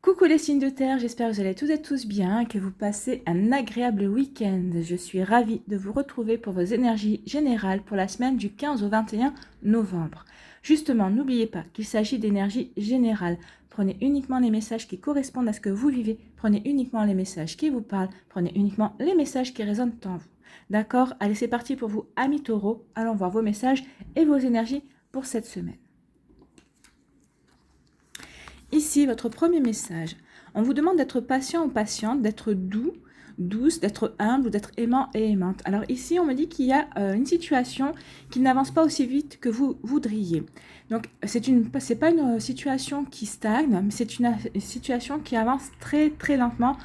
Coucou les signes de terre, j'espère que vous allez toutes et tous bien, que vous passez un agréable week-end. Je suis ravie de vous retrouver pour vos énergies générales pour la semaine du 15 au 21 novembre. Justement, n'oubliez pas qu'il s'agit d'énergie générale. Prenez uniquement les messages qui correspondent à ce que vous vivez, prenez uniquement les messages qui vous parlent, prenez uniquement les messages qui résonnent en vous. D'accord? Allez, c'est parti pour vous, amis taureaux. Allons voir vos messages et vos énergies pour cette semaine. Ici, votre premier message. On vous demande d'être patient ou patiente, d'être doux, douce, d'être humble ou d'être aimant et aimante. Alors ici, on me dit qu'il y a une situation qui n'avance pas aussi vite que vous voudriez. Donc, c'est pas une situation qui stagne, mais c'est une situation qui avance très, très lentement.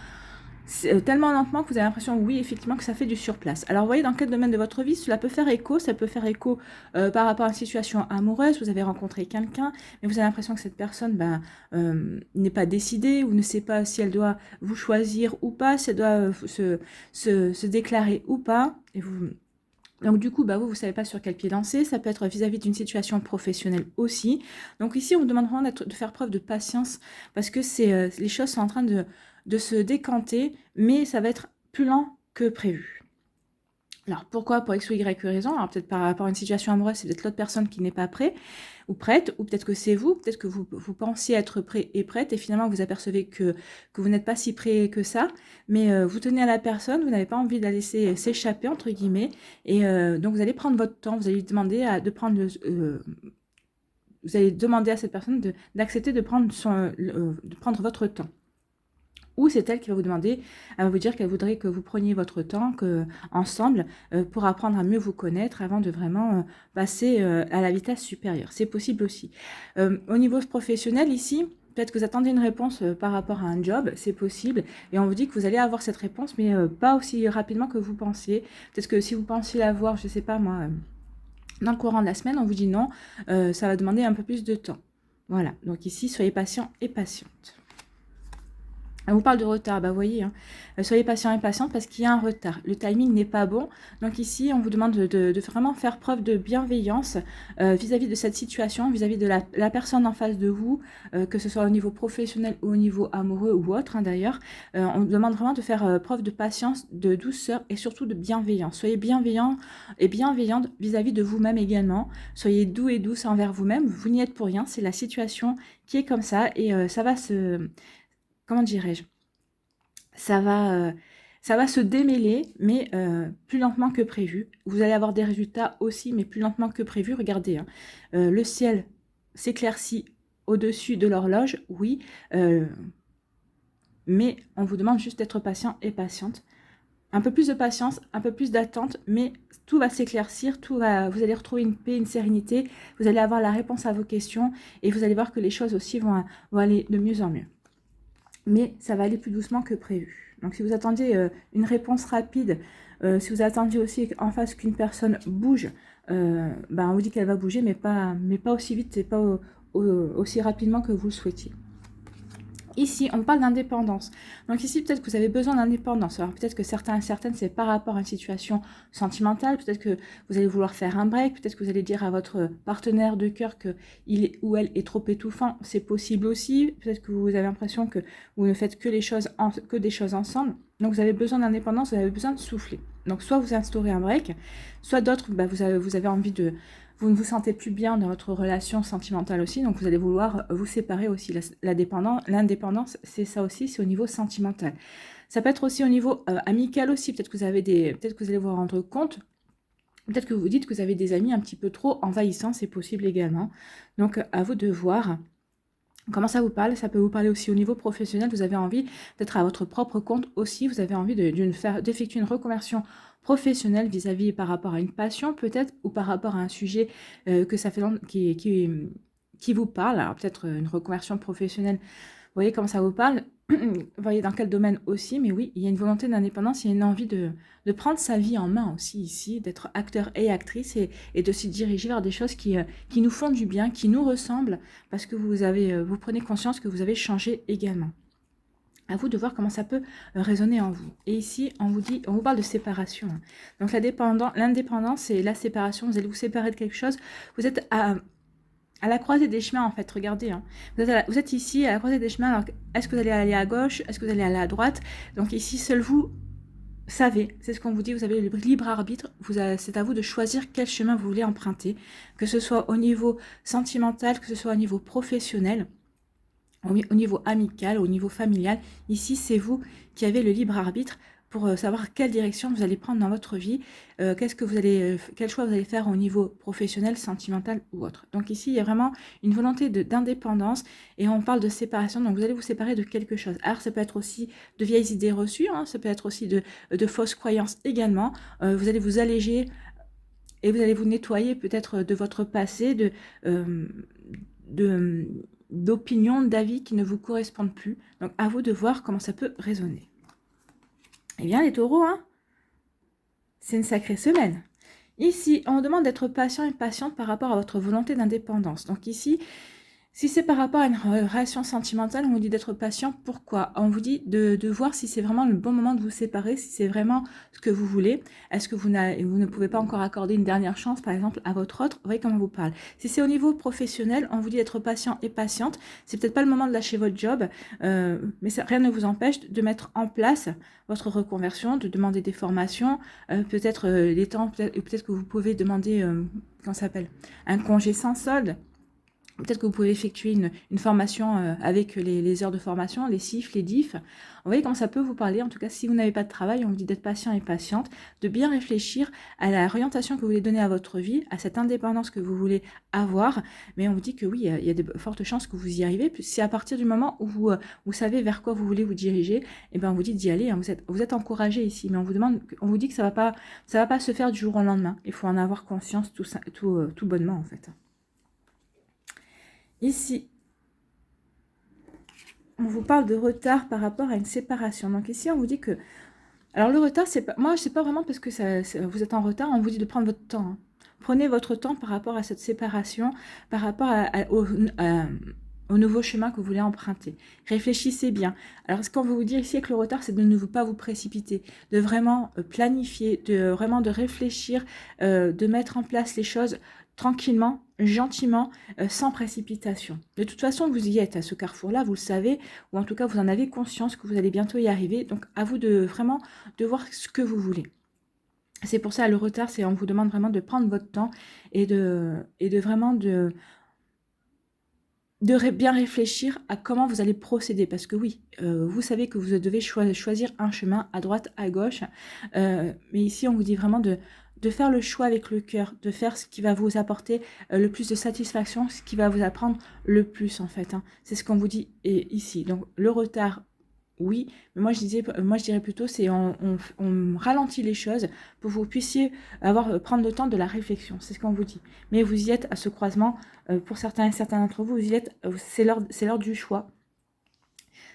Tellement lentement que vous avez l'impression, oui, effectivement, que ça fait du surplace. Alors, vous voyez dans quel domaine de votre vie cela peut faire écho. Ça peut faire écho par rapport à une situation amoureuse. Vous avez rencontré quelqu'un, mais vous avez l'impression que cette personne n'est pas décidée ou ne sait pas si elle doit vous choisir ou pas, si elle doit se déclarer ou pas. Et vous... Donc du coup, vous ne savez pas sur quel pied danser. Ça peut être vis-à-vis d'une situation professionnelle aussi. Donc ici, on vous demande vraiment de faire preuve de patience parce que les choses sont en train de se décanter, mais ça va être plus lent que prévu. Alors pourquoi? Pour X ou Y raison. Alors peut-être par rapport à une situation amoureuse, c'est peut-être l'autre personne qui n'est pas prête ou prête, ou peut-être que c'est vous, peut-être que vous pensiez être prêt et prête, et finalement vous apercevez que vous n'êtes pas si prêt que ça, mais vous tenez à la personne, vous n'avez pas envie de la laisser s'échapper, entre guillemets, et donc vous allez prendre votre temps, vous allez lui demander vous allez demander à cette personne d'accepter de prendre votre temps. Ou c'est elle qui va vous demander, elle va vous dire qu'elle voudrait que vous preniez votre temps ensemble pour apprendre à mieux vous connaître avant de vraiment passer à la vitesse supérieure. C'est possible aussi. Au niveau professionnel, ici, peut-être que vous attendez une réponse par rapport à un job, c'est possible. Et on vous dit que vous allez avoir cette réponse, mais pas aussi rapidement que vous pensiez. Peut-être que si vous pensiez l'avoir, je ne sais pas moi, dans le courant de la semaine, on vous dit non, ça va demander un peu plus de temps. Voilà, donc ici, soyez patient et patiente. On vous parle de retard, vous voyez, soyez patient et patiente parce qu'il y a un retard. Le timing n'est pas bon. Donc ici, on vous demande de vraiment faire preuve de bienveillance vis-à-vis de cette situation, vis-à-vis de la personne en face de vous, que ce soit au niveau professionnel ou au niveau amoureux ou autre d'ailleurs. On vous demande vraiment de faire preuve de patience, de douceur et surtout de bienveillance. Soyez bienveillant et bienveillante vis-à-vis de vous-même également. Soyez doux et douce envers vous-même. Vous n'y êtes pour rien. C'est la situation qui est comme ça et ça va se... Comment dirais-je? Ça va se démêler, mais plus lentement que prévu. Vous allez avoir des résultats aussi, mais plus lentement que prévu. Regardez, le ciel s'éclaircit au-dessus de l'horloge, oui, mais on vous demande juste d'être patient et patiente. Un peu plus de patience, un peu plus d'attente, mais tout va s'éclaircir, vous allez retrouver une paix, une sérénité, vous allez avoir la réponse à vos questions, et vous allez voir que les choses aussi vont aller de mieux en mieux. Mais ça va aller plus doucement que prévu. Donc si vous attendiez une réponse rapide, si vous attendiez aussi en face qu'une personne bouge, on vous dit qu'elle va bouger, mais pas aussi vite et pas aussi rapidement que vous le souhaitiez. Ici, on parle d'indépendance. Donc ici, peut-être que vous avez besoin d'indépendance. Alors peut-être que certaines, c'est par rapport à une situation sentimentale. Peut-être que vous allez vouloir faire un break. Peut-être que vous allez dire à votre partenaire de cœur qu'il ou elle est trop étouffant. C'est possible aussi. Peut-être que vous avez l'impression que vous ne faites que des choses ensemble. Donc vous avez besoin d'indépendance, vous avez besoin de souffler. Donc soit vous instaurez un break, soit d'autres, vous avez envie de... Vous ne vous sentez plus bien dans votre relation sentimentale aussi, donc vous allez vouloir vous séparer aussi. L'indépendance, c'est ça aussi, c'est au niveau sentimental. Ça peut être aussi au niveau amical aussi. Peut-être que vous allez vous rendre compte. Peut-être que vous dites que vous avez des amis un petit peu trop envahissants, c'est possible également. Donc à vous de voir. Comment ça vous parle? Ça peut vous parler aussi au niveau professionnel. Vous avez envie d'être à votre propre compte aussi. Vous avez envie d'effectuer une reconversion professionnelle vis-à-vis par rapport à une passion peut-être ou par rapport à un sujet que ça fait qui vous parle. Alors peut-être une reconversion professionnelle. Vous voyez comment ça vous parle? Vous voyez dans quel domaine aussi, mais oui, il y a une volonté d'indépendance, il y a une envie de prendre sa vie en main aussi ici, d'être acteur et actrice et de se diriger vers des choses qui nous font du bien, qui nous ressemblent, parce que vous prenez conscience que vous avez changé également. À vous de voir comment ça peut résonner en vous. Et ici, on vous parle de séparation. Donc l'indépendance et la séparation, vous allez vous séparer de quelque chose, vous êtes à la croisée des chemins, en fait, regardez. Hein. Vous êtes ici, à la croisée des chemins, alors est-ce que vous allez aller à gauche? Est-ce que vous allez aller à droite? Donc ici, seul vous savez, c'est ce qu'on vous dit, vous avez le libre arbitre, c'est à vous de choisir quel chemin vous voulez emprunter, que ce soit au niveau sentimental, que ce soit au niveau professionnel, au niveau amical, au niveau familial. Ici, c'est vous qui avez le libre arbitre pour savoir quelle direction vous allez prendre dans votre vie, quel choix vous allez faire au niveau professionnel, sentimental ou autre. Donc ici, il y a vraiment une volonté d'indépendance et on parle de séparation. Donc vous allez vous séparer de quelque chose. Alors ça peut être aussi de vieilles idées reçues, hein, ça peut être aussi de fausses croyances également. Vous allez vous alléger et vous allez vous nettoyer peut-être de votre passé, d'opinions, d'avis qui ne vous correspondent plus. Donc à vous de voir comment ça peut résonner. Eh bien, les taureaux, hein, c'est une sacrée semaine. Ici, on vous demande d'être patient et patiente par rapport à votre volonté d'indépendance. Donc ici, si c'est par rapport à une relation sentimentale, on vous dit d'être patient. Pourquoi? On vous dit de voir si c'est vraiment le bon moment de vous séparer, si c'est vraiment ce que vous voulez. Est-ce que vous ne pouvez pas encore accorder une dernière chance, par exemple, à votre autre? Vous voyez comment on vous parle. Si c'est au niveau professionnel, on vous dit d'être patient et patiente. C'est peut-être pas le moment de lâcher votre job, mais rien ne vous empêche de mettre en place votre reconversion, de demander des formations, peut-être les temps, peut-être que vous pouvez demander, comment ça s'appelle, un congé sans solde. Peut-être que vous pouvez effectuer une formation avec les heures de formation, les CIF, les DIF. Vous voyez comment ça peut vous parler. En tout cas, si vous n'avez pas de travail, on vous dit d'être patient et patiente, de bien réfléchir à l'orientation que vous voulez donner à votre vie, à cette indépendance que vous voulez avoir. Mais on vous dit que oui, il y a de fortes chances que vous y arrivez. C'est à partir du moment où vous savez vers quoi vous voulez vous diriger, et ben on vous dit d'y aller. Hein. Vous êtes encouragé ici, mais on vous dit que ça va pas se faire du jour au lendemain. Il faut en avoir conscience tout bonnement en fait. Ici, on vous parle de retard par rapport à une séparation. Donc ici, on vous dit que... Alors le retard, c'est pas... Moi, je sais pas vraiment parce que vous êtes en retard, on vous dit de prendre votre temps. Hein. Prenez votre temps par rapport à cette séparation, par rapport au nouveau chemin que vous voulez emprunter. Réfléchissez bien. Alors, ce qu'on veut vous dire ici avec le retard, c'est de ne pas vous précipiter, de vraiment planifier, de réfléchir, de mettre en place les choses tranquillement, gentiment, sans précipitation. De toute façon, vous y êtes à ce carrefour-là, vous le savez, ou en tout cas, vous en avez conscience que vous allez bientôt y arriver. Donc, à vous de vraiment de voir ce que vous voulez. C'est pour ça, le retard, c'est on vous demande vraiment de prendre votre temps et de vraiment bien réfléchir à comment vous allez procéder. Parce que oui, vous savez que vous devez choisir un chemin à droite, à gauche. Mais ici, on vous dit vraiment de faire le choix avec le cœur, de faire ce qui va vous apporter le plus de satisfaction, ce qui va vous apprendre le plus en fait. Hein. C'est ce qu'on vous dit ici. Donc le retard, oui, mais moi je dirais plutôt c'est on ralentit les choses pour que vous puissiez prendre le temps de la réflexion. C'est ce qu'on vous dit. Mais vous y êtes à ce croisement. Pour certains d'entre vous, vous y êtes. C'est l'heure du choix.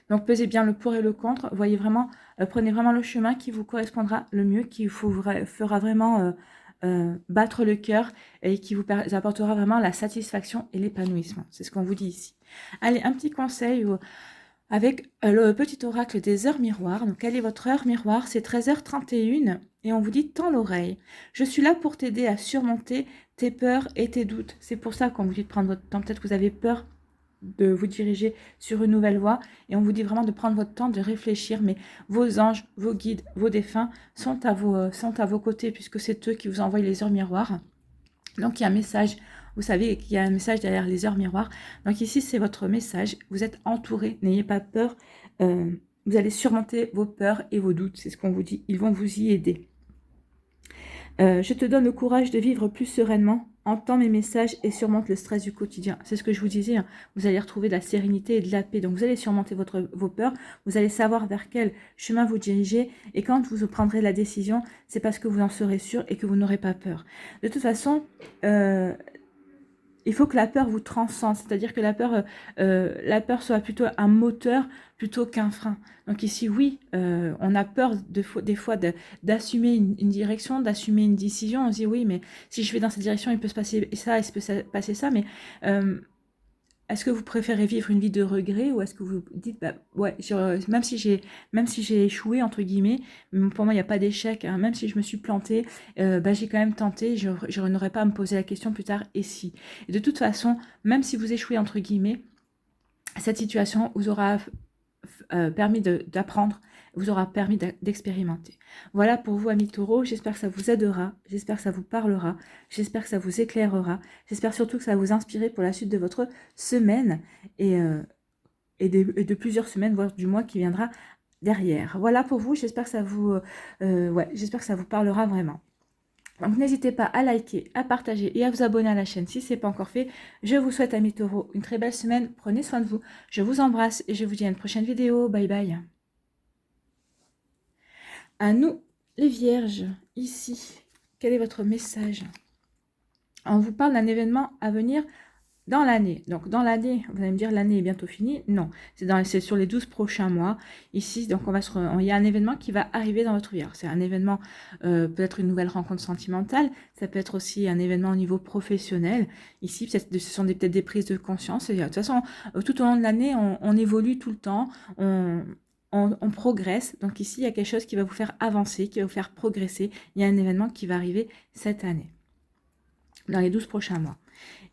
Donc pesez bien le pour et le contre. Voyez vraiment, prenez vraiment le chemin qui vous correspondra le mieux, qui vous fera vraiment battre le cœur et qui vous apportera vraiment la satisfaction et l'épanouissement. C'est ce qu'on vous dit ici. Allez, un petit conseil avec le petit oracle des heures miroirs. Donc quelle est votre heure miroir? C'est 13h31 et on vous dit tends l'oreille. Je suis là pour t'aider à surmonter tes peurs et tes doutes. C'est pour ça qu'on vous dit de prendre votre temps. Peut-être que vous avez peur de vous diriger sur une nouvelle voie et on vous dit vraiment de prendre votre temps de réfléchir, mais vos anges, vos guides, vos défunts sont à vos côtés puisque c'est eux qui vous envoient les heures miroirs. Donc il y a un message, vous savez qu'il y a un message derrière les heures miroirs. Donc ici c'est votre message, vous êtes entouré, n'ayez pas peur, vous allez surmonter vos peurs et vos doutes, c'est ce qu'on vous dit, ils vont vous y aider. Je te donne le courage de vivre plus sereinement. Entends mes messages et surmonte le stress du quotidien. C'est ce que je vous disais, hein. Vous allez retrouver de la sérénité et de la paix. Donc, vous allez surmonter vos peurs. Vous allez savoir vers quel chemin vous dirigez. Et quand vous prendrez la décision, c'est parce que vous en serez sûr et que vous n'aurez pas peur. De toute façon, il faut que la peur vous transcende. C'est-à-dire que la peur soit plutôt un moteur plutôt qu'un frein. Donc ici, oui, on a peur des fois d'assumer une direction, d'assumer une décision. On se dit, oui, mais si je vais dans cette direction, il peut se passer ça, il peut se passer ça. Mais est-ce que vous préférez vivre une vie de regret ou est-ce que vous dites, bah, ouais, même si j'ai échoué, entre guillemets, pour moi, il n'y a pas d'échec, hein, même si je me suis plantée, bah, j'ai quand même tenté, je n'aurais pas à me poser la question plus tard, et si. Et de toute façon, même si vous échouez, entre guillemets, cette situation vous aura permis d'apprendre, vous aura permis d'expérimenter. Voilà pour vous, amis taureaux, j'espère que ça vous aidera, j'espère que ça vous parlera, j'espère que ça vous éclairera, j'espère surtout que ça va vous inspirer pour la suite de votre semaine et de plusieurs semaines, voire du mois qui viendra derrière. Voilà pour vous, j'espère que ça vous, j'espère que ça vous parlera vraiment. Donc n'hésitez pas à liker, à partager et à vous abonner à la chaîne si ce n'est pas encore fait. Je vous souhaite, amis taureaux, une très belle semaine. Prenez soin de vous. Je vous embrasse et je vous dis à une prochaine vidéo. Bye bye. À nous, les vierges, ici, quel est votre message? On vous parle d'un événement à venir dans l'année. Donc, dans l'année, vous allez me dire, l'année est bientôt finie. Non, c'est sur les 12 prochains mois. Ici, donc, il y a un événement qui va arriver dans votre vie. C'est un événement, peut-être une nouvelle rencontre sentimentale. Ça peut être aussi un événement au niveau professionnel. Ici, ce sont peut-être des prises de conscience. Et, de toute façon, tout au long de l'année, on évolue tout le temps. On progresse. Donc ici, il y a quelque chose qui va vous faire avancer, qui va vous faire progresser. Il y a un événement qui va arriver cette année, dans les 12 prochains mois.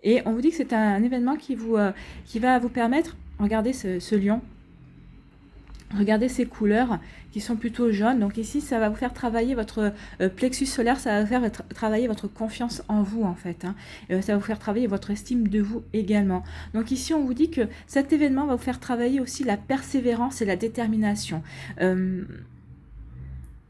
Et on vous dit que c'est un événement qui va vous permettre, regardez ce lion, regardez ces couleurs qui sont plutôt jaunes. Donc ici, ça va vous faire travailler votre plexus solaire, ça va vous faire travailler votre confiance en vous en fait. Ça va vous faire travailler votre estime de vous également. Donc ici, on vous dit que cet événement va vous faire travailler aussi la persévérance et la détermination.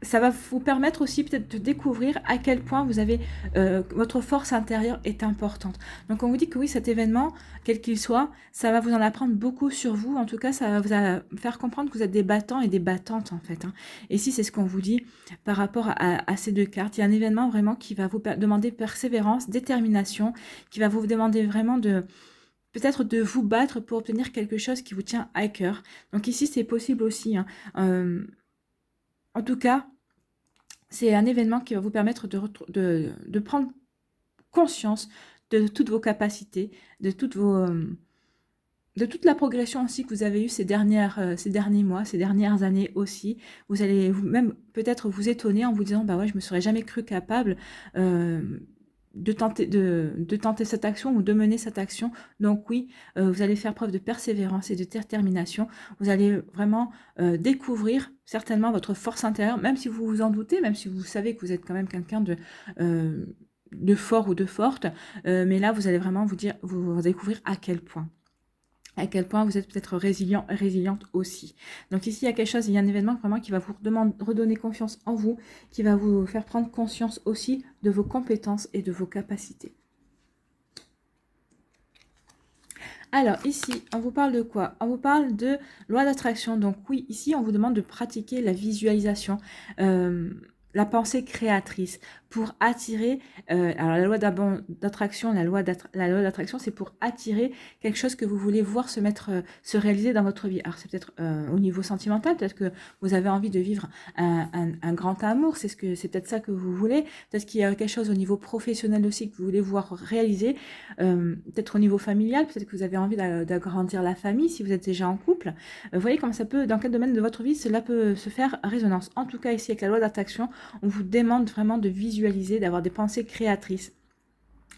Ça va vous permettre aussi peut-être de découvrir à quel point vous avez votre force intérieure est importante. Donc on vous dit que oui, cet événement, quel qu'il soit, ça va vous en apprendre beaucoup sur vous. En tout cas, ça va vous faire comprendre que vous êtes des battants et des battantes en fait. Et si c'est ce qu'on vous dit par rapport à ces deux cartes, il y a un événement vraiment qui va vous demander persévérance, détermination, qui va vous demander vraiment peut-être de vous battre pour obtenir quelque chose qui vous tient à cœur. Donc ici, c'est possible aussi. En tout cas, c'est un événement qui va vous permettre de prendre conscience de toutes vos capacités, de toute la progression aussi que vous avez eue ces derniers mois, ces dernières années aussi. Vous allez même peut-être vous étonner en vous disant, bah ouais, je me serais jamais cru capable de tenter cette action ou de mener cette action. Donc oui, vous allez faire preuve de persévérance et de détermination. Vous allez vraiment découvrir certainement votre force intérieure, même si vous vous en doutez, même si vous savez que vous êtes quand même quelqu'un de fort ou de forte. Mais là, vous allez vraiment vous découvrir à quel point vous êtes peut-être résiliente aussi. Donc ici, il y a quelque chose, il y a un événement vraiment qui va vous redonner confiance en vous, qui va vous faire prendre conscience aussi de vos compétences et de vos capacités. Alors ici, on vous parle de quoi? On vous parle de loi d'attraction. Donc oui, ici, on vous demande de pratiquer la visualisation, la pensée créatrice pour attirer, alors la loi d'attraction, la loi d'attraction, c'est pour attirer quelque chose que vous voulez voir se réaliser dans votre vie. Alors c'est peut-être au niveau sentimental, peut-être que vous avez envie de vivre un grand amour, c'est peut-être ça que vous voulez, peut-être qu'il y a quelque chose au niveau professionnel aussi que vous voulez voir réaliser, peut-être au niveau familial, peut-être que vous avez envie d'agrandir la famille si vous êtes déjà en couple. Vous voyez comment ça peut, dans quel domaine de votre vie cela peut se faire résonance. En tout cas ici avec la loi d'attraction, on vous demande vraiment de visualiser, d'avoir des pensées créatrices,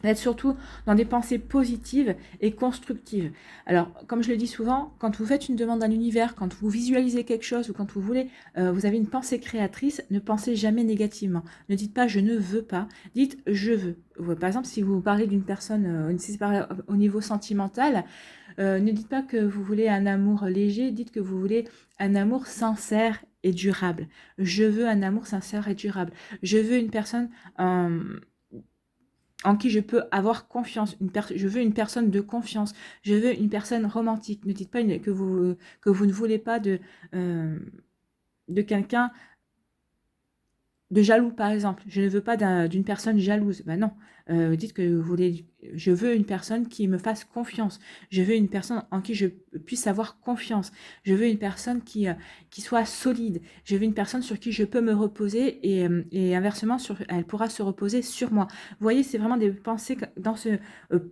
d'être surtout dans des pensées positives et constructives. Alors, comme je le dis souvent, quand vous faites une demande à l'univers, quand vous visualisez quelque chose ou quand vous voulez, vous avez une pensée créatrice, ne pensez jamais négativement. Ne dites pas « je ne veux pas », dites « je veux ». Par exemple, si vous parlez d'une personne au niveau sentimental, ne dites pas que vous voulez un amour léger, dites que vous voulez un amour sincère et durable. Je veux un amour sincère et durable. Je veux une personne en qui je peux avoir confiance. Je veux une personne de confiance. Je veux une personne romantique. Ne dites pas que vous ne voulez pas de quelqu'un de jaloux, par exemple. Je ne veux pas d'une personne jalouse. Ben non. Dites que vous voulez... Je veux une personne qui me fasse confiance. Je veux une personne en qui je puisse avoir confiance. Je veux une personne qui soit solide. Je veux une personne sur qui je peux me reposer et inversement, elle pourra se reposer sur moi. Vous voyez, c'est vraiment des pensées dans ce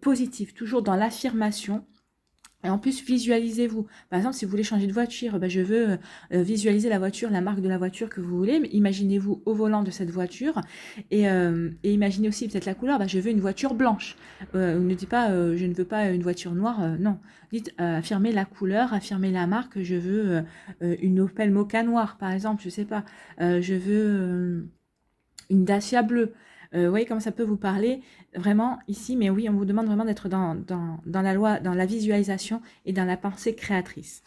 positif, toujours dans l'affirmation. Et en plus, visualisez-vous. Par exemple, si vous voulez changer de voiture, ben, je veux visualiser la voiture, la marque de la voiture que vous voulez. Mais imaginez-vous au volant de cette voiture et imaginez aussi peut-être la couleur. Ben, je veux une voiture blanche. Ne dites pas je ne veux pas une voiture noire. Non. Dites affirmez la couleur, affirmez la marque. Je veux une Opel Mokka noire, par exemple. Je sais pas. Je veux une Dacia bleue. Vous voyez comment ça peut vous parler vraiment ici, mais oui, on vous demande vraiment d'être dans la loi, dans la visualisation et dans la pensée créatrice.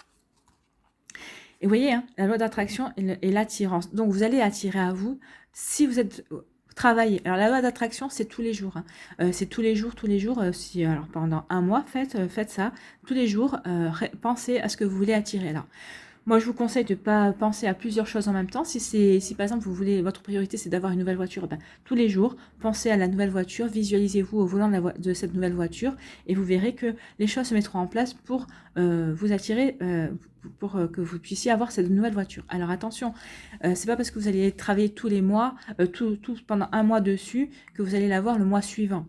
Et vous voyez, hein, la loi d'attraction et l'attirance. Donc, vous allez attirer à vous si vous êtes travaillez. Alors, la loi d'attraction, c'est tous les jours. Hein. C'est tous les jours, tous les jours. Si, alors, pendant un mois, faites ça. Tous les jours, pensez à ce que vous voulez attirer. Alors, moi, je vous conseille de ne pas penser à plusieurs choses en même temps. Si par exemple, votre priorité, c'est d'avoir une nouvelle voiture, ben, tous les jours, pensez à la nouvelle voiture, visualisez-vous au volant de cette nouvelle voiture et vous verrez que les choses se mettront en place pour vous attirer, pour que vous puissiez avoir cette nouvelle voiture. Alors attention, c'est pas parce que vous allez travailler tous les mois, pendant un mois dessus, que vous allez l'avoir le mois suivant.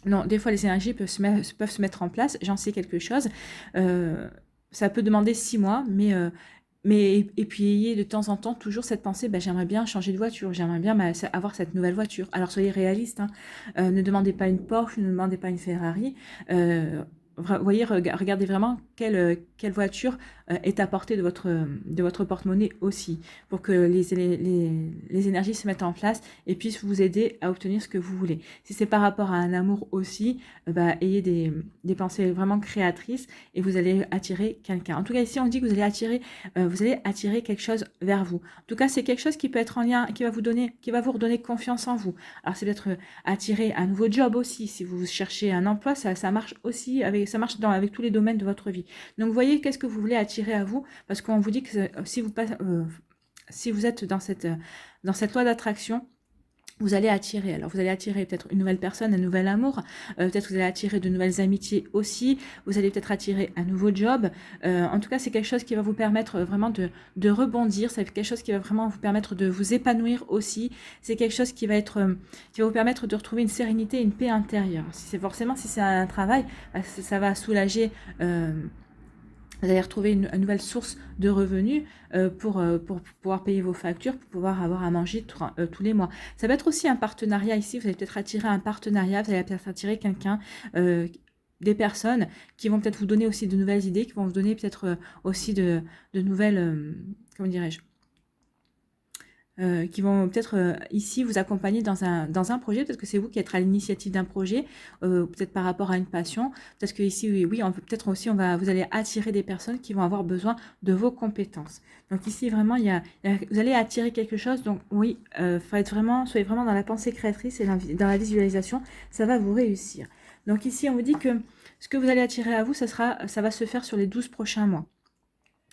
Non, des fois, les énergies peuvent se mettre en place. J'en sais quelque chose. Ça peut demander 6 mois, et puis ayez de temps en temps toujours cette pensée, j'aimerais bien changer de voiture, j'aimerais bien avoir cette nouvelle voiture. Alors soyez réaliste, hein. Ne demandez pas une Porsche, ne demandez pas une Ferrari. Voyez, regardez vraiment quelle voiture est à portée de votre porte-monnaie aussi, pour que les énergies se mettent en place et puissent vous aider à obtenir ce que vous voulez. Si c'est par rapport à un amour aussi, ayez des pensées vraiment créatrices et vous allez attirer quelqu'un. En tout cas, ici, on dit que vous allez attirer quelque chose vers vous. En tout cas, c'est quelque chose qui peut être en lien, qui va vous redonner confiance en vous. Alors, c'est d'être attirer un nouveau job aussi. Si vous cherchez un emploi, ça marche aussi avec tous les domaines de votre vie. Donc, vous voyez, qu'est-ce que vous voulez attirer à vous, parce qu'on vous dit que si vous êtes dans cette loi d'attraction, vous allez attirer. Alors, vous allez attirer peut-être une nouvelle personne, un nouvel amour. Peut-être vous allez attirer de nouvelles amitiés aussi. Vous allez peut-être attirer un nouveau job. En tout cas, c'est quelque chose qui va vous permettre vraiment de rebondir. C'est quelque chose qui va vraiment vous permettre de vous épanouir aussi. C'est quelque chose qui va vous permettre de retrouver une sérénité et une paix intérieure. Si c'est un travail, ça va soulager. Vous allez retrouver une nouvelle source de revenus pour pouvoir payer vos factures, pour pouvoir avoir à manger tous les mois. Ça peut être aussi un partenariat ici. Vous allez peut-être attirer un partenariat, vous allez peut-être attirer quelqu'un, des personnes qui vont peut-être vous donner aussi de nouvelles idées, qui vont vous donner peut-être aussi de nouvelles, comment dirais-je, qui vont peut-être ici vous accompagner dans un projet. Peut-être que c'est vous qui êtes à l'initiative d'un projet, peut-être par rapport à une passion. Peut-être que ici, oui, peut-être aussi vous allez attirer des personnes qui vont avoir besoin de vos compétences. Donc ici, vraiment, vous allez attirer quelque chose. Donc oui, soyez vraiment dans la pensée créatrice et dans la visualisation. Ça va vous réussir. Donc ici, on vous dit que ce que vous allez attirer à vous, ça va se faire sur les 12 prochains mois.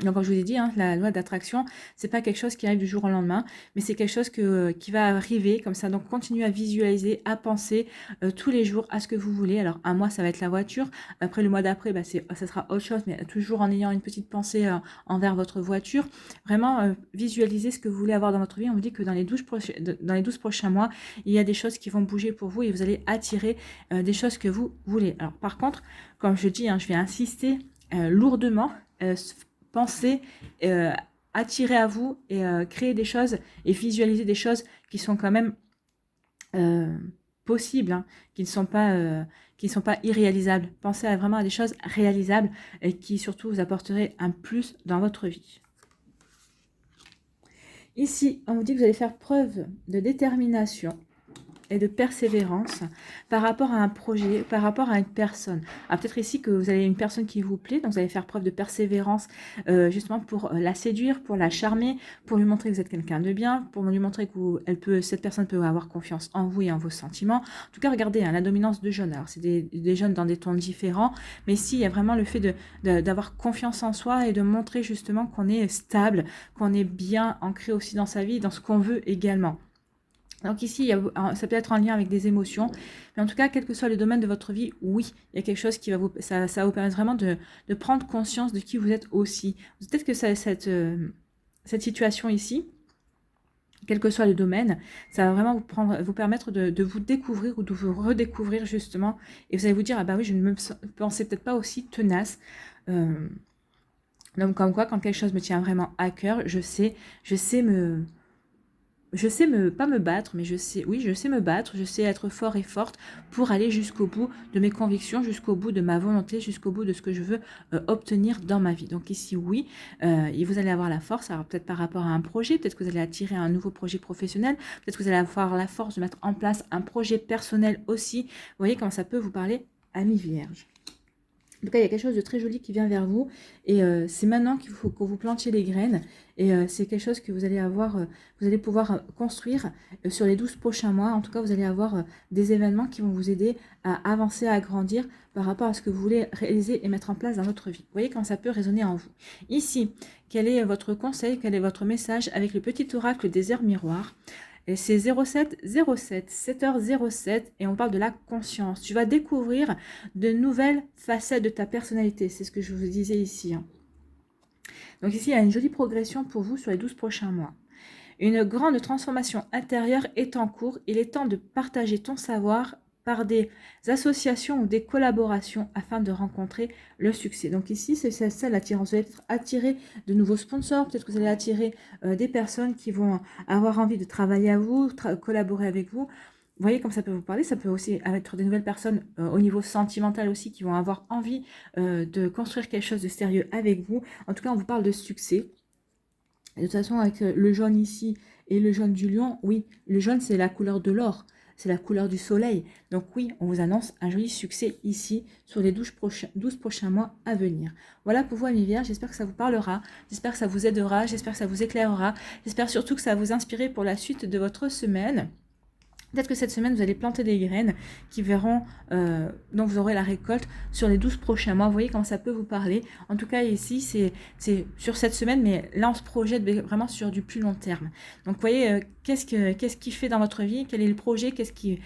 Donc, comme je vous ai dit, hein, la loi d'attraction, c'est pas quelque chose qui arrive du jour au lendemain, mais c'est quelque chose qui va arriver comme ça. Donc, continuez à visualiser, à penser tous les jours à ce que vous voulez. Alors, un mois, ça va être la voiture. Après, le mois d'après, ça sera autre chose, mais toujours en ayant une petite pensée envers votre voiture. Vraiment, visualisez ce que vous voulez avoir dans votre vie. On vous dit que dans les 12 prochains mois, il y a des choses qui vont bouger pour vous et vous allez attirer des choses que vous voulez. Alors, par contre, comme je dis, hein, je vais insister lourdement. Pensez, attirer à vous et créer des choses et visualiser des choses qui sont quand même possibles, hein, qui ne sont pas irréalisables. Pensez vraiment à des choses réalisables et qui surtout vous apporteraient un plus dans votre vie. Ici, on vous dit que vous allez faire preuve de détermination et de persévérance par rapport à un projet, par rapport à une personne. Alors peut-être ici que vous avez une personne qui vous plaît, donc vous allez faire preuve de persévérance justement pour la séduire, pour la charmer, pour lui montrer que vous êtes quelqu'un de bien, pour lui montrer que cette personne peut avoir confiance en vous et en vos sentiments. En tout cas, regardez, hein, la dominance de jeunes. Alors c'est des jeunes dans des tons différents, mais ici il y a vraiment le fait d'avoir confiance en soi et de montrer justement qu'on est stable, qu'on est bien ancré aussi dans sa vie, dans ce qu'on veut également. Donc ici, ça peut être en lien avec des émotions, mais en tout cas, quel que soit le domaine de votre vie, oui, il y a quelque chose qui va ça va vous permettre vraiment de prendre conscience de qui vous êtes aussi. Peut-être que cette situation ici, quel que soit le domaine, ça va vraiment vous permettre de vous découvrir ou de vous redécouvrir justement. Et vous allez vous dire, ah bah oui, je ne me pensais peut-être pas aussi tenace. Donc comme quoi, quand quelque chose me tient vraiment à cœur, pas me battre, mais oui, je sais me battre, je sais être fort et forte pour aller jusqu'au bout de mes convictions, jusqu'au bout de ma volonté, jusqu'au bout de ce que je veux obtenir dans ma vie. Donc ici, oui, et vous allez avoir la force, alors peut-être par rapport à un projet, peut-être que vous allez attirer un nouveau projet professionnel, peut-être que vous allez avoir la force de mettre en place un projet personnel aussi. Vous voyez comment ça peut vous parler, ami vierge. En tout cas, il y a quelque chose de très joli qui vient vers vous et c'est maintenant qu'il faut que vous plantiez les graines et c'est quelque chose que vous allez avoir, vous allez pouvoir construire sur les 12 prochains mois. En tout cas, vous allez avoir des événements qui vont vous aider à avancer, à grandir par rapport à ce que vous voulez réaliser et mettre en place dans votre vie. Vous voyez comment ça peut résonner en vous. Ici, quel est votre conseil, quel est votre message avec le petit oracle des heures miroirs? Et c'est 0707, 7h07 et on parle de la conscience. Tu vas découvrir de nouvelles facettes de ta personnalité. C'est ce que je vous disais ici. Donc ici, il y a une jolie progression pour vous sur les 12 prochains mois. Une grande transformation intérieure est en cours. Il est temps de partager ton savoir par des associations ou des collaborations afin de rencontrer le succès. Donc ici, c'est ça l'attirance. Vous allez peut-être attirer de nouveaux sponsors, peut-être que vous allez attirer des personnes qui vont avoir envie de travailler à vous, collaborer avec vous. Vous voyez comme ça peut vous parler, ça peut aussi être des nouvelles personnes au niveau sentimental aussi qui vont avoir envie de construire quelque chose de sérieux avec vous. En tout cas, on vous parle de succès. Et de toute façon, avec le jaune ici et le jaune du lion, oui, le jaune c'est la couleur de l'or, c'est la couleur du soleil. Donc oui, on vous annonce un joli succès ici sur les 12 prochains mois à venir. Voilà pour vous, amis vierges, j'espère que ça vous parlera, j'espère que ça vous aidera, j'espère que ça vous éclairera, j'espère surtout que ça va vous inspirer pour la suite de votre semaine. Peut-être que cette semaine, vous allez planter des graines qui verront, dont vous aurez la récolte sur les 12 prochains mois. Vous voyez comment ça peut vous parler. En tout cas, ici, c'est sur cette semaine, mais là, on se projette vraiment sur du plus long terme. Donc, vous voyez, qu'est-ce qui fait dans votre vie, quel est le projet, qu'est-ce qui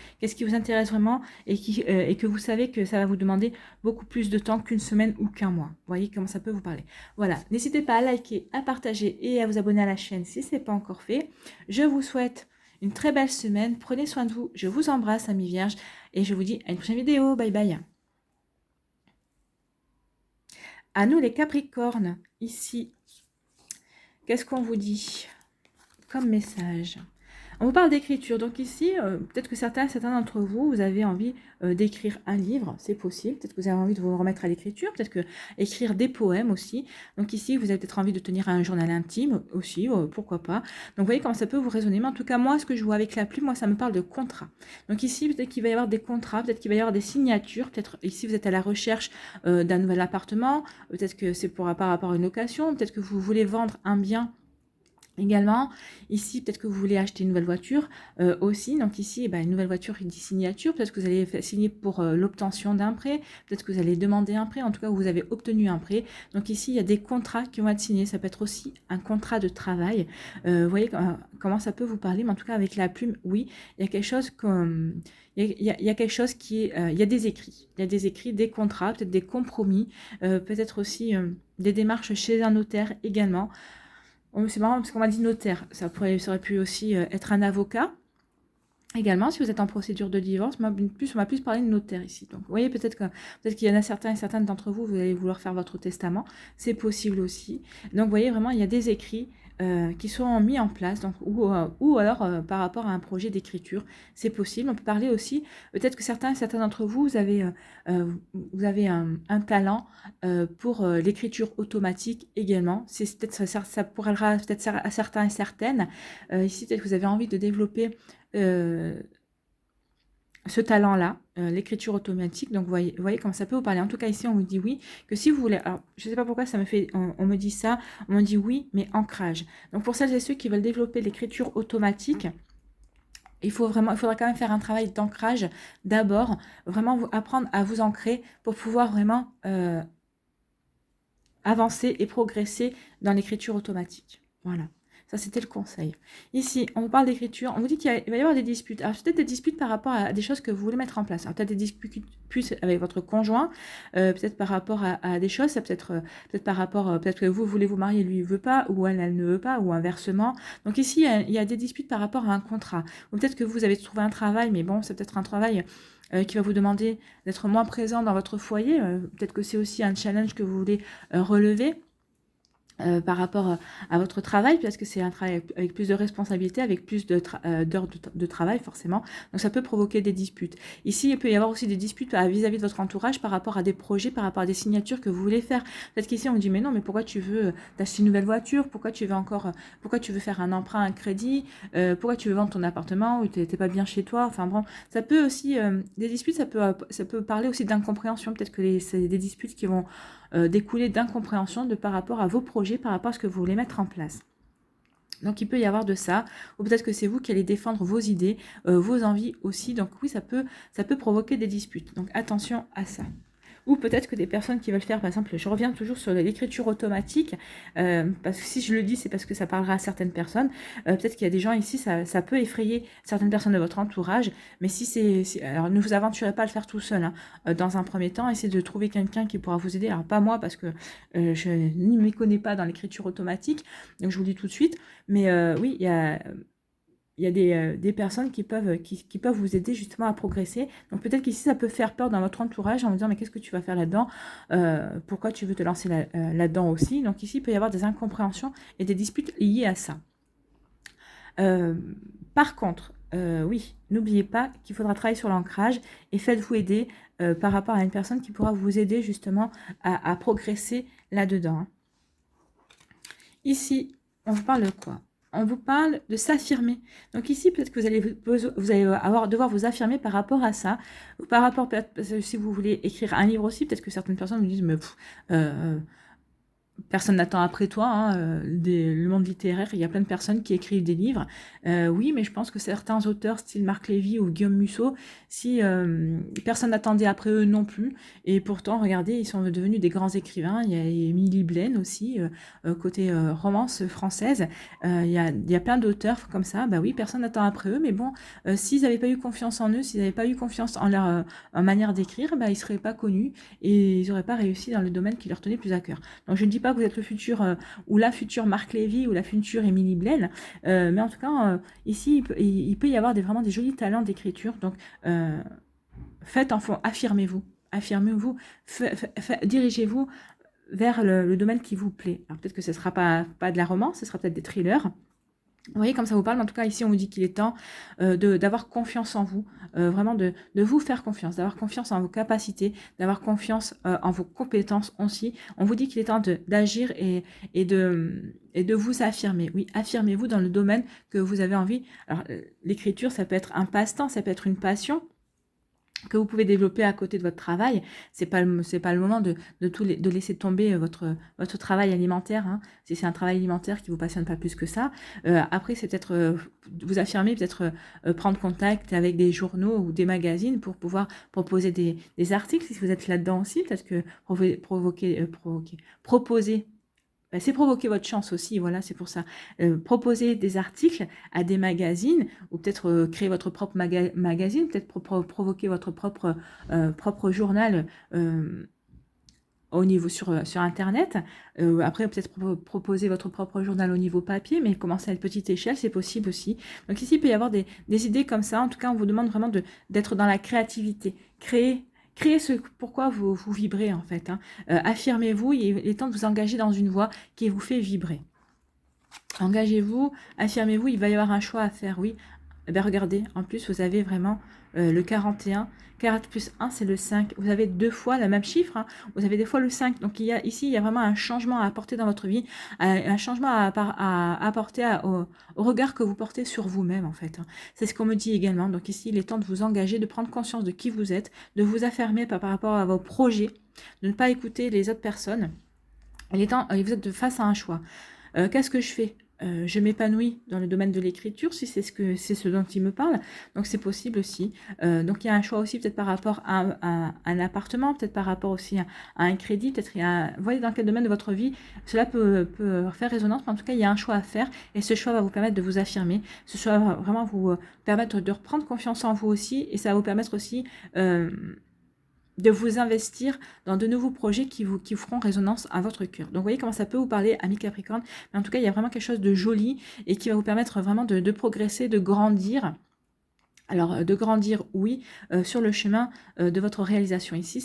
vous intéresse vraiment et que vous savez que ça va vous demander beaucoup plus de temps qu'une semaine ou qu'un mois. Vous voyez comment ça peut vous parler. Voilà, n'hésitez pas à liker, à partager et à vous abonner à la chaîne si ce n'est pas encore fait. Je vous souhaite une très belle semaine, prenez soin de vous, je vous embrasse, amis vierges, et je vous dis à une prochaine vidéo, bye bye. À nous les Capricornes, ici, qu'est-ce qu'on vous dit comme message? On vous parle d'écriture, donc ici, peut-être que certains d'entre vous, vous avez envie d'écrire un livre, c'est possible, peut-être que vous avez envie de vous remettre à l'écriture, peut-être que écrire des poèmes aussi, donc ici, vous avez peut-être envie de tenir un journal intime aussi, pourquoi pas, donc vous voyez comment ça peut vous résonner, mais en tout cas, moi, ce que je vois avec la plume, moi, ça me parle de contrat, donc ici, peut-être qu'il va y avoir des contrats, peut-être qu'il va y avoir des signatures, peut-être ici, vous êtes à la recherche d'un nouvel appartement, peut-être que c'est par rapport à une location, peut-être que vous voulez vendre un bien. Également, ici, peut-être que vous voulez acheter une nouvelle voiture aussi. Donc ici, une nouvelle voiture, il dit signature. Peut-être que vous allez signer pour l'obtention d'un prêt. Peut-être que vous allez demander un prêt. En tout cas, vous avez obtenu un prêt. Donc ici, il y a des contrats qui vont être signés. Ça peut être aussi un contrat de travail. Vous voyez comment ça peut vous parler. Mais en tout cas, avec la plume, oui, il y a quelque chose comme... Il y a quelque chose qui est... il y a des écrits. Il y a des écrits, des contrats, peut-être des compromis. Peut-être aussi des démarches chez un notaire également. C'est marrant parce qu'on m'a dit notaire. Ça aurait pu aussi être un avocat. Également, si vous êtes en procédure de divorce, on m'a plus parlé de notaire ici. Donc, vous voyez, peut-être qu'il y en a certains et certaines d'entre vous, vous allez vouloir faire votre testament. C'est possible aussi. Donc, vous voyez, vraiment, il y a des écrits qui sont mis en place, donc, ou alors par rapport à un projet d'écriture, c'est possible. On peut parler aussi, peut-être que certains d'entre vous, vous avez un talent pour l'écriture automatique également. Ça pourrait peut-être à certains et certaines. Ici, peut-être que vous avez envie de développer ce talent-là, l'écriture automatique. Donc, vous voyez comment ça peut vous parler. En tout cas, ici, on vous dit oui, que si vous voulez... Alors, je ne sais pas pourquoi ça me fait... On me dit ça. On me dit oui, mais ancrage. Donc, pour celles et ceux qui veulent développer l'écriture automatique, il faudra quand même faire un travail d'ancrage d'abord. Vraiment, apprendre à vous ancrer pour pouvoir vraiment avancer et progresser dans l'écriture automatique. Voilà. Ça, c'était le conseil. Ici, on vous parle d'écriture. On vous dit qu'il va y avoir des disputes. Alors, peut-être des disputes par rapport à des choses que vous voulez mettre en place. Alors, peut-être des disputes plus avec votre conjoint, peut-être par rapport à des choses. Ça peut-être par rapport, peut-être que vous voulez vous marier, lui, il veut pas, ou elle ne veut pas, ou inversement. Donc, ici, il y a des disputes par rapport à un contrat. Ou peut-être que vous avez trouvé un travail, mais bon, c'est peut-être un travail qui va vous demander d'être moins présent dans votre foyer. Peut-être que c'est aussi un challenge que vous voulez relever. Par rapport à votre travail, parce que c'est un travail avec plus de responsabilités, avec plus d'heures de travail forcément, donc ça peut provoquer des disputes. Ici, il peut y avoir aussi des disputes vis-à-vis de votre entourage par rapport à des projets, par rapport à des signatures que vous voulez faire. Peut-être qu'ici on vous dit mais non, mais pourquoi tu veux t'acheter une nouvelle voiture, pourquoi tu veux faire un emprunt, un crédit, pourquoi tu veux vendre ton appartement ou t'es pas bien chez toi. Enfin bon, ça peut aussi des disputes, ça peut parler aussi d'incompréhension. Peut-être que c'est des disputes qui vont découler d'incompréhension par rapport à vos projets, par rapport à ce que vous voulez mettre en place. Donc il peut y avoir de ça, ou peut-être que c'est vous qui allez défendre vos idées, vos envies aussi. Donc oui, ça peut provoquer des disputes. Donc attention à ça. Ou peut-être que des personnes qui veulent faire, par exemple, je reviens toujours sur l'écriture automatique, parce que si je le dis, c'est parce que ça parlera à certaines personnes. Peut-être qu'il y a des gens ici, ça peut effrayer certaines personnes de votre entourage, mais alors ne vous aventurez pas à le faire tout seul. Hein. Dans un premier temps, essayez de trouver quelqu'un qui pourra vous aider. Alors pas moi, parce que je ne m'y connais pas dans l'écriture automatique, donc je vous le dis tout de suite. Mais oui, il y a des personnes qui peuvent vous aider justement à progresser. Donc peut-être qu'ici, ça peut faire peur dans votre entourage en vous disant, mais qu'est-ce que tu vas faire là-dedans? Pourquoi tu veux te lancer là-dedans aussi? Donc ici, il peut y avoir des incompréhensions et des disputes liées à ça. Par contre, oui, n'oubliez pas qu'il faudra travailler sur l'ancrage et faites-vous aider par rapport à une personne qui pourra vous aider justement à progresser là-dedans. Hein. Ici, on vous parle de quoi? On vous parle de s'affirmer. Donc ici, peut-être que vous allez devoir vous affirmer par rapport à ça. Par rapport, si vous voulez écrire un livre aussi, peut-être que certaines personnes vous disent, mais personne n'attend après toi, hein, le monde littéraire, il y a plein de personnes qui écrivent des livres. Oui, mais je pense que certains auteurs, style Marc Lévy ou Guillaume Musso, si personne n'attendait après eux non plus, et pourtant, regardez, ils sont devenus des grands écrivains. Il y a Émilie Blaine aussi, côté romance française. Il y a plein d'auteurs comme ça. Bah oui, personne n'attend après eux, mais bon, s'ils n'avaient pas eu confiance en eux, s'ils n'avaient pas eu confiance en leur manière d'écrire, bah, ils ne seraient pas connus et ils n'auraient pas réussi dans le domaine qui leur tenait plus à cœur. Donc je ne dis pas que vous êtes le futur ou la future Marc Lévy ou la future Émilie Blaine, mais en tout cas, ici, il peut y avoir vraiment des jolis talents d'écriture. Donc, faites en fond, affirmez-vous, dirigez-vous vers le domaine qui vous plaît. Alors peut-être que ce ne sera pas de la romance, ce sera peut-être des thrillers. Vous voyez comme ça vous parle, mais en tout cas ici on vous dit qu'il est temps d'avoir confiance en vous, vraiment de vous faire confiance, d'avoir confiance en vos capacités, d'avoir confiance en vos compétences aussi. On vous dit qu'il est temps d'agir et de vous affirmer. Oui, affirmez-vous dans le domaine que vous avez envie. Alors l'écriture, ça peut être un passe-temps, ça peut être une passion que vous pouvez développer à côté de votre travail. C'est pas le moment de laisser tomber votre travail alimentaire, hein, si c'est un travail alimentaire qui vous passionne pas plus que ça. Après, c'est peut-être vous affirmer, peut-être prendre contact avec des journaux ou des magazines pour pouvoir proposer des articles, si vous êtes là-dedans aussi, peut-être que proposer. C'est provoquer votre chance aussi, voilà, c'est pour ça. Proposer des articles à des magazines, ou peut-être créer votre propre magazine, peut-être provoquer votre propre journal au niveau sur Internet. Après, peut-être proposer votre propre journal au niveau papier, mais commencer à une petite échelle, c'est possible aussi. Donc ici, il peut y avoir des idées comme ça. En tout cas, on vous demande vraiment d'être dans la créativité. Créez ce pourquoi vous vibrez en fait. Hein. Affirmez-vous, il est temps de vous engager dans une voie qui vous fait vibrer. Engagez-vous, affirmez-vous, il va y avoir un choix à faire, oui. Eh bien, regardez, en plus, vous avez vraiment le 41. 40 plus 1, c'est le 5. Vous avez 2 fois le même chiffre. Hein. Vous avez 2 fois le 5. Donc, ici, il y a vraiment un changement à apporter dans votre vie, un changement à apporter au regard que vous portez sur vous-même, en fait. Hein. C'est ce qu'on me dit également. Donc, ici, il est temps de vous engager, de prendre conscience de qui vous êtes, de vous affirmer par rapport à vos projets, de ne pas écouter les autres personnes. Il est temps, vous êtes face à un choix. Qu'est-ce que je fais ? je m'épanouis dans le domaine de l'écriture, si c'est ce dont il me parle, donc c'est possible aussi. Donc il y a un choix aussi peut-être par rapport à un appartement, peut-être par rapport aussi à un crédit, peut-être vous voyez dans quel domaine de votre vie cela peut faire résonance, mais en tout cas il y a un choix à faire et ce choix va vous permettre de vous affirmer, ce choix va vraiment vous permettre de reprendre confiance en vous aussi et ça va vous permettre aussi de vous investir dans de nouveaux projets qui feront résonance à votre cœur. Donc, vous voyez comment ça peut vous parler, amis Capricorne. Mais en tout cas, il y a vraiment quelque chose de joli et qui va vous permettre vraiment de progresser, de grandir. Alors, de grandir, oui, sur le chemin de votre réalisation. Ici,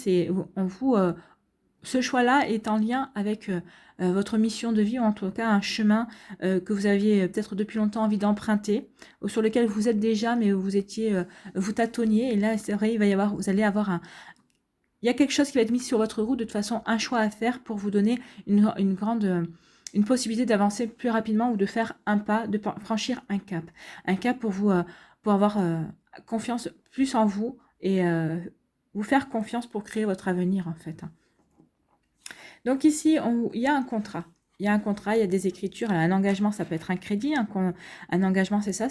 ce choix-là est en lien avec votre mission de vie, ou en tout cas un chemin que vous aviez peut-être depuis longtemps envie d'emprunter, ou sur lequel vous êtes déjà, mais vous tâtonniez. Et là, c'est vrai, vous allez avoir il y a quelque chose qui va être mis sur votre route, de toute façon, un choix à faire pour vous donner une possibilité d'avancer plus rapidement ou de faire un pas, de franchir un cap. Un cap pour avoir confiance plus en vous et vous faire confiance pour créer votre avenir, en fait. Donc ici, il y a un contrat. Il y a un contrat, il y a des écritures. Un engagement, ça peut être un crédit. Un engagement, c'est ça,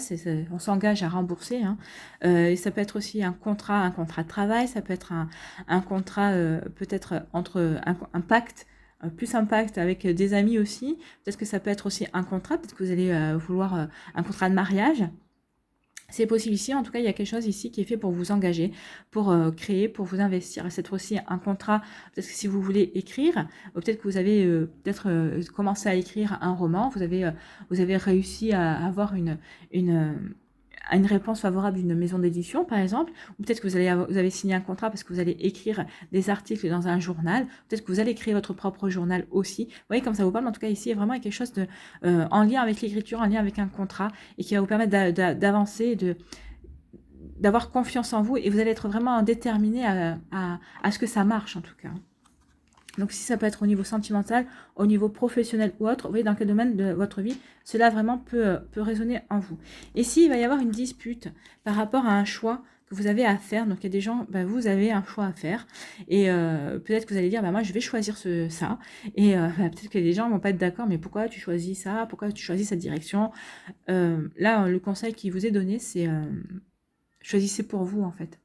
on s'engage à rembourser. Hein. Et ça peut être aussi un contrat de travail. Ça peut être un contrat peut-être entre un pacte, plus un pacte avec des amis aussi. Peut-être que ça peut être aussi un contrat. Peut-être que vous allez vouloir un contrat de mariage. C'est possible ici, en tout cas, il y a quelque chose ici qui est fait pour vous engager, pour créer, pour vous investir. C'est aussi un contrat, peut-être que si vous voulez écrire, ou peut-être que vous avez commencé à écrire un roman, vous avez réussi à avoir une réponse favorable d'une maison d'édition, par exemple, ou peut-être que vous avez signé un contrat parce que vous allez écrire des articles dans un journal, peut-être que vous allez créer votre propre journal aussi. Vous voyez, comme ça vous parle, en tout cas ici, il y a vraiment quelque chose en lien avec l'écriture, en lien avec un contrat, et qui va vous permettre d'avancer, d'avoir confiance en vous, et vous allez être vraiment déterminé à ce que ça marche, en tout cas. Donc, si ça peut être au niveau sentimental, au niveau professionnel ou autre, vous voyez dans quel domaine de votre vie, cela vraiment peut résonner en vous. Et s'il va y avoir une dispute par rapport à un choix que vous avez à faire, donc il y a des gens, vous avez un choix à faire, et peut-être que vous allez dire, moi je vais choisir ça, et peut-être que les gens ne vont pas être d'accord, mais pourquoi tu choisis ça, pourquoi tu choisis cette direction. Là, le conseil qui vous est donné, c'est choisissez pour vous, en fait.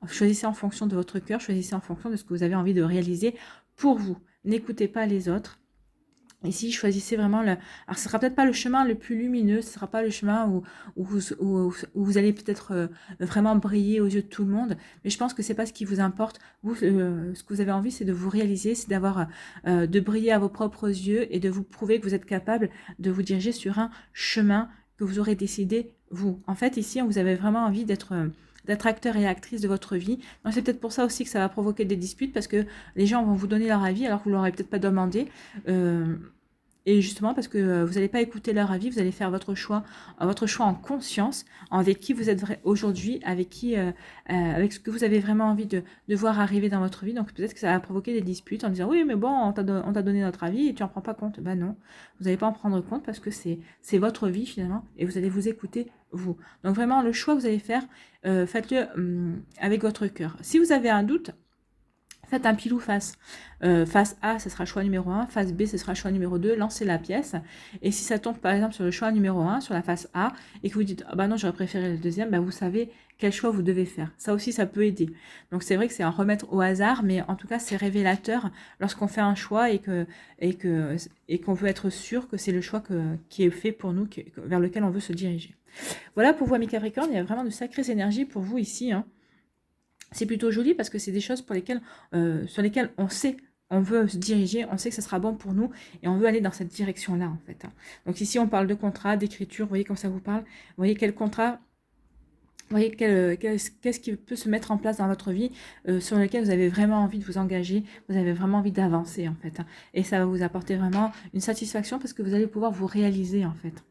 Choisissez en fonction de votre cœur, choisissez en fonction de ce que vous avez envie de réaliser pour vous. N'écoutez pas les autres. Ici, choisissez vraiment alors, ce ne sera peut-être pas le chemin le plus lumineux, ce ne sera pas le chemin où vous allez peut-être vraiment briller aux yeux de tout le monde, mais je pense que ce n'est pas ce qui vous importe. Vous, ce que vous avez envie, c'est de vous réaliser, c'est de briller à vos propres yeux et de vous prouver que vous êtes capable de vous diriger sur un chemin que vous aurez décidé, vous. En fait, ici, vous avez vraiment envie d'être acteur et actrice de votre vie. Donc c'est peut-être pour ça aussi que ça va provoquer des disputes, parce que les gens vont vous donner leur avis alors que vous ne l'aurez peut-être pas demandé. Et justement parce que vous n'allez pas écouter leur avis, vous allez faire votre choix en conscience, avec qui vous êtes aujourd'hui, avec ce que vous avez vraiment envie de voir arriver dans votre vie. Donc peut-être que ça va provoquer des disputes en disant oui mais bon on t'a donné notre avis et tu n'en prends pas compte. Non, vous n'allez pas en prendre compte parce que c'est votre vie finalement et vous allez vous écouter vous. Donc vraiment le choix que vous allez faire, faites-le avec votre cœur. Si vous avez un doute, faites un pile ou face. Face A, ce sera choix numéro 1. Face B, ce sera choix numéro 2. Lancez la pièce. Et si ça tombe par exemple sur le choix numéro 1, sur la face A, et que vous dites ah non, j'aurais préféré le deuxième, vous savez quel choix vous devez faire. Ça aussi, ça peut aider. Donc c'est vrai que c'est un remettre au hasard, mais en tout cas, c'est révélateur lorsqu'on fait un choix et qu'on veut être sûr que c'est le choix qui est fait pour nous, vers lequel on veut se diriger. Voilà pour vous, amis Capricorne. Il y a vraiment de sacrées énergies pour vous ici. C'est plutôt joli parce que c'est des choses sur lesquelles on sait, on veut se diriger, on sait que ce sera bon pour nous et on veut aller dans cette direction-là en fait. Donc ici on parle de contrat, d'écriture, vous voyez comme ça vous parle, vous voyez quel contrat, vous voyez qu'est-ce qui peut se mettre en place dans votre vie sur lequel vous avez vraiment envie de vous engager, vous avez vraiment envie d'avancer en fait. Et ça va vous apporter vraiment une satisfaction parce que vous allez pouvoir vous réaliser en fait.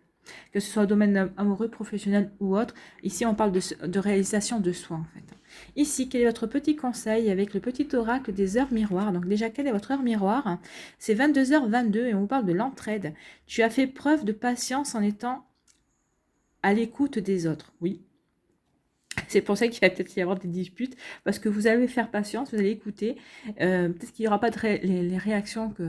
Que ce soit au domaine amoureux, professionnel ou autre, ici on parle de réalisation de soi en fait. Ici, quel est votre petit conseil avec le petit oracle des heures miroirs? Donc déjà, quelle est votre heure miroir? C'est 22h22 et on vous parle de l'entraide. Tu as fait preuve de patience en étant à l'écoute des autres. Oui. C'est pour ça qu'il va peut-être y avoir des disputes, parce que vous allez faire patience, vous allez écouter. Peut-être qu'il n'y aura pas les réactions que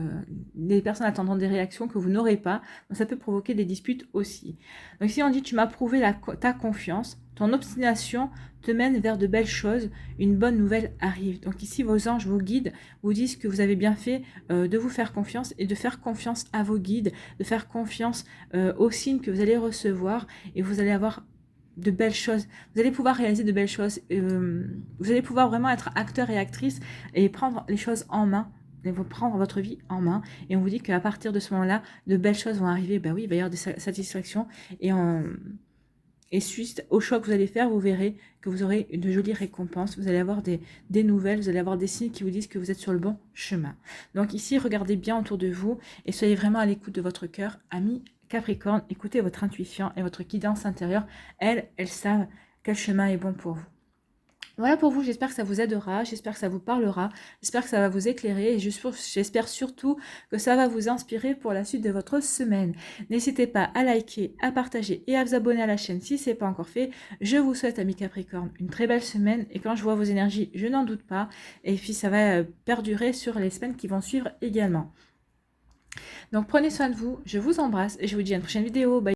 les personnes attendront des réactions que vous n'aurez pas. Donc ça peut provoquer des disputes aussi. Donc ici on dit tu m'as prouvé ta confiance, ton obstination te mène vers de belles choses, une bonne nouvelle arrive. Donc ici vos anges, vos guides vous disent que vous avez bien fait de vous faire confiance et de faire confiance à vos guides, de faire confiance aux signes que vous allez recevoir et vous allez avoir de belles choses. Vous allez pouvoir réaliser de belles choses. Vous allez pouvoir vraiment être acteur et actrice et prendre les choses en main. Et vous prendre votre vie en main. Et on vous dit qu'à partir de ce moment-là, de belles choses vont arriver. Ben oui, il va y avoir des satisfactions. Et suite au choix que vous allez faire, vous verrez que vous aurez de jolies récompenses. Vous allez avoir des nouvelles, vous allez avoir des signes qui vous disent que vous êtes sur le bon chemin. Donc ici, regardez bien autour de vous et soyez vraiment à l'écoute de votre cœur, amis Capricorne. Écoutez votre intuition et votre guidance intérieure. Elles savent quel chemin est bon pour vous. Voilà pour vous, j'espère que ça vous aidera, j'espère que ça vous parlera, j'espère que ça va vous éclairer et j'espère surtout que ça va vous inspirer pour la suite de votre semaine. N'hésitez pas à liker, à partager et à vous abonner à la chaîne si ce n'est pas encore fait. Je vous souhaite, amis Capricorne, une très belle semaine et quand je vois vos énergies, je n'en doute pas. Et puis ça va perdurer sur les semaines qui vont suivre également. Donc prenez soin de vous, je vous embrasse et je vous dis à une prochaine vidéo. Bye.